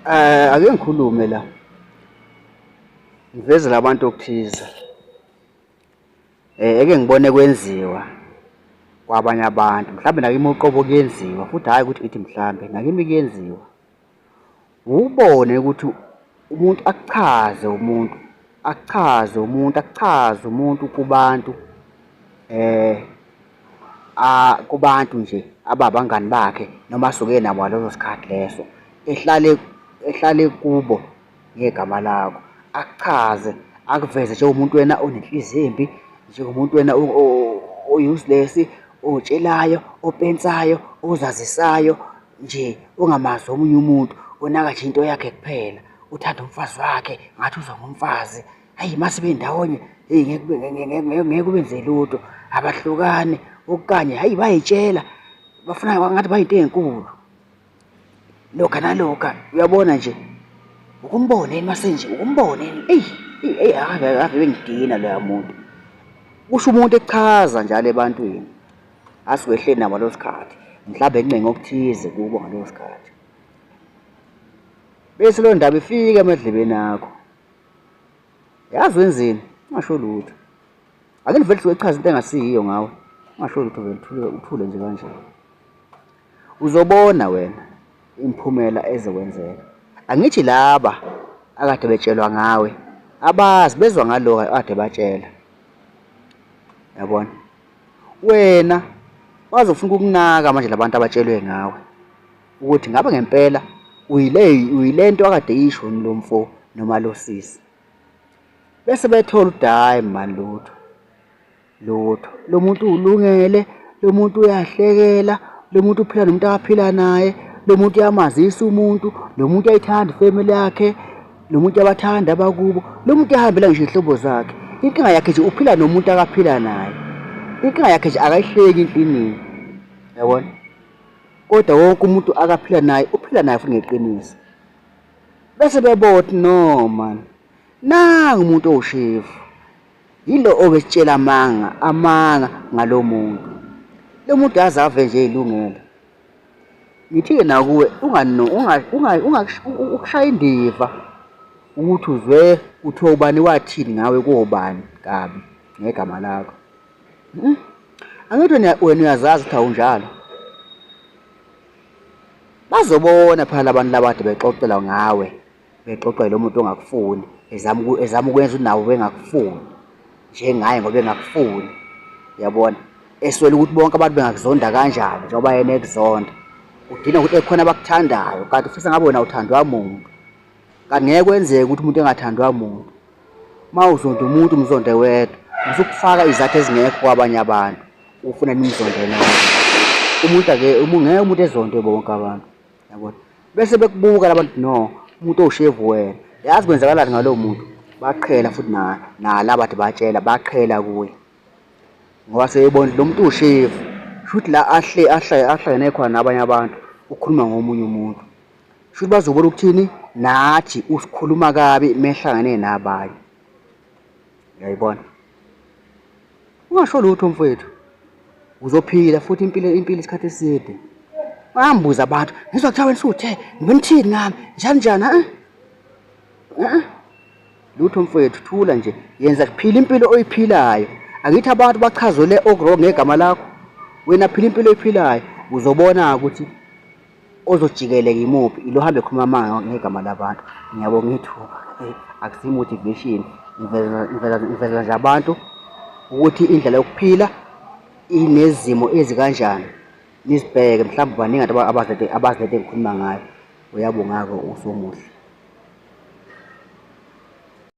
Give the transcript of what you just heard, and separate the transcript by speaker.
Speaker 1: Ake ngikhulume la, ngivezele abantu okuthize eke ngibone kwenziwa kwabanye abantu, mhlawumbe nakimi uqobo kuyenziwa, futhi hhayi ukuthi ngithi mhlawumbe nakimi kuyenziwa. Ubone ukuthi umuntu akuchaze umuntu kubantu nje ababangani bakhe noma asuke nabo ngaleso sikhathi leso, ehlale kubo ngegama lakho, akuchaze akuveze njengomuntu wena onenhliziyo embi, njengomuntu wena o-useless, otshelayo, opensayo, ozazisayo nje, ongamazi omunye umuntu, onaka nje into yakhe kuphela, uthanda umfazi wakhe ngathi uzwa ngomfazi. Hhayi, mase bendawonye, heyi ngeke ubenze lutho, abahlukani okanye hhayi bayay'tshela, bafuna ngathi bayinto ey'nkulu. Lokha nalokha uyabona nje, ukumboneni mase nje, ukumboneni, eyi ave bengidina loya muntu. Kusho umuntu echaza njalo ebantwini, asuke ehleli nabo ngaleso sikhathi, mhlawumbe encenga okuthize kubo ngaleso sikhathi. Bese leyo ndaba ifika emadlebeni akho. Yazi wenzeni? Ungasho lutho. Ake nivele suke echaza into engasiyiyo ngawe. Ungasho lutho vele uthule nje kanje. Uzobona wena imiphumela ezokwenzeka. Angithi laba akade betshelwa ngawe, abazi bezwa ngaloko akade batshela. Yabona? Wena bazofuna ukunaka manje labantu abatshelwe ngawe ukuthi ngabe ngempela uyile nto akade yisho lo mfo noma lo sisi. Bese bethola ukuthi hhayi mani lutho, lo muntu ulungele, lo muntu uyahlekela, lo muntu uphila nomuntu akaphila naye, lo muntu uyamazisa umuntu, lo muntu uyayithanda ifamily yakhe, lo muntu uyabathanda abakubo, lo muntu uyahambela ngisho iy'hlobo zakhe. Inkinga yakhe nje uphila nomuntu akaphila naye, inkinga yakhe nje akayihleki inhlini, yabona? Kodwa wonke umuntu akaphila naye uphila naye futhi ngeqiniso. Bese bebothi no mani, nangu umuntu owushevu, yilo obesitshela amanga ngalo muntu. Lo muntu yazi ave nje ey'lungele. Ngithi-ke nakuwe ukushaya indiva ukuthi uzwe kuthiwa ubani wathini ngawe kobani kabi ngegama lakho. Angithi wena uyazazi ukuthi awunjalo. Bazobona phela abantu labade bexoxela ngawe, bexoxela lo muntu ongakufuni, ezama ukwenza ukuthi nawe bengakufuni njengaye ngoba engakufuni, yabona? Eswele ukuthi bonke abantu bengakuzonda kanjani njengoba yena ekuzonda. Udinga ukuthi ekhona abakuthandayo, kanti ufisa ngabe wena uthandwa muntu. Kanti ngeke kwenzeke ukuthi umuntu engathandwa muntu. Uma uzonda umuntu umzonde wedwa, usukufaka izathu ezingekho kwabanye abantu, ufuna nimzonde naye. Ngeke umuntu ezonde bonke abantu, yabona? Bese bekubuka labantu, no, umuntu owushevu wena. Yazi kwenzakalani ngalowo muntu? Baqhela futhi nalaba bathi batshela, baqhela kuye. Ngoba sebebona lo muntu ushevu, shuthi la ahlangene khona nabanye abantu ukhuluma ngomunye umuntu. Shuthi bazobona ukuthini? Nathi usikhuluma kabi mehlangane nabanye. Uyayibona? Ungasho lutho mfowethu. Uzophila futhi impilo isikhathi eside. Ungambuza abantu, ngizwa kuthiwa wena usuthe, ngibenithini ngami? Njani? Lutho mfowethu, thula nje. Yenza phila impilo oyiphilayo. Angithi abantu bachazele okurong ngegama lakho. Wena phila impilo oyiphilayo, uzobona ukuthi ozojikeleka imuphi, ilo hambe ekhuluma amanga ngegama labantu. Ngiyabonga ithuba. Akusiyo motivation. Ngiveza nje abantu ukuthi indlela yokuphila inezimo ezikanjani. Nizibheke, mhlawumbe baningi abantu abazilethe ngikhuluma ngayo. Uyabonga-ke, usumuhle.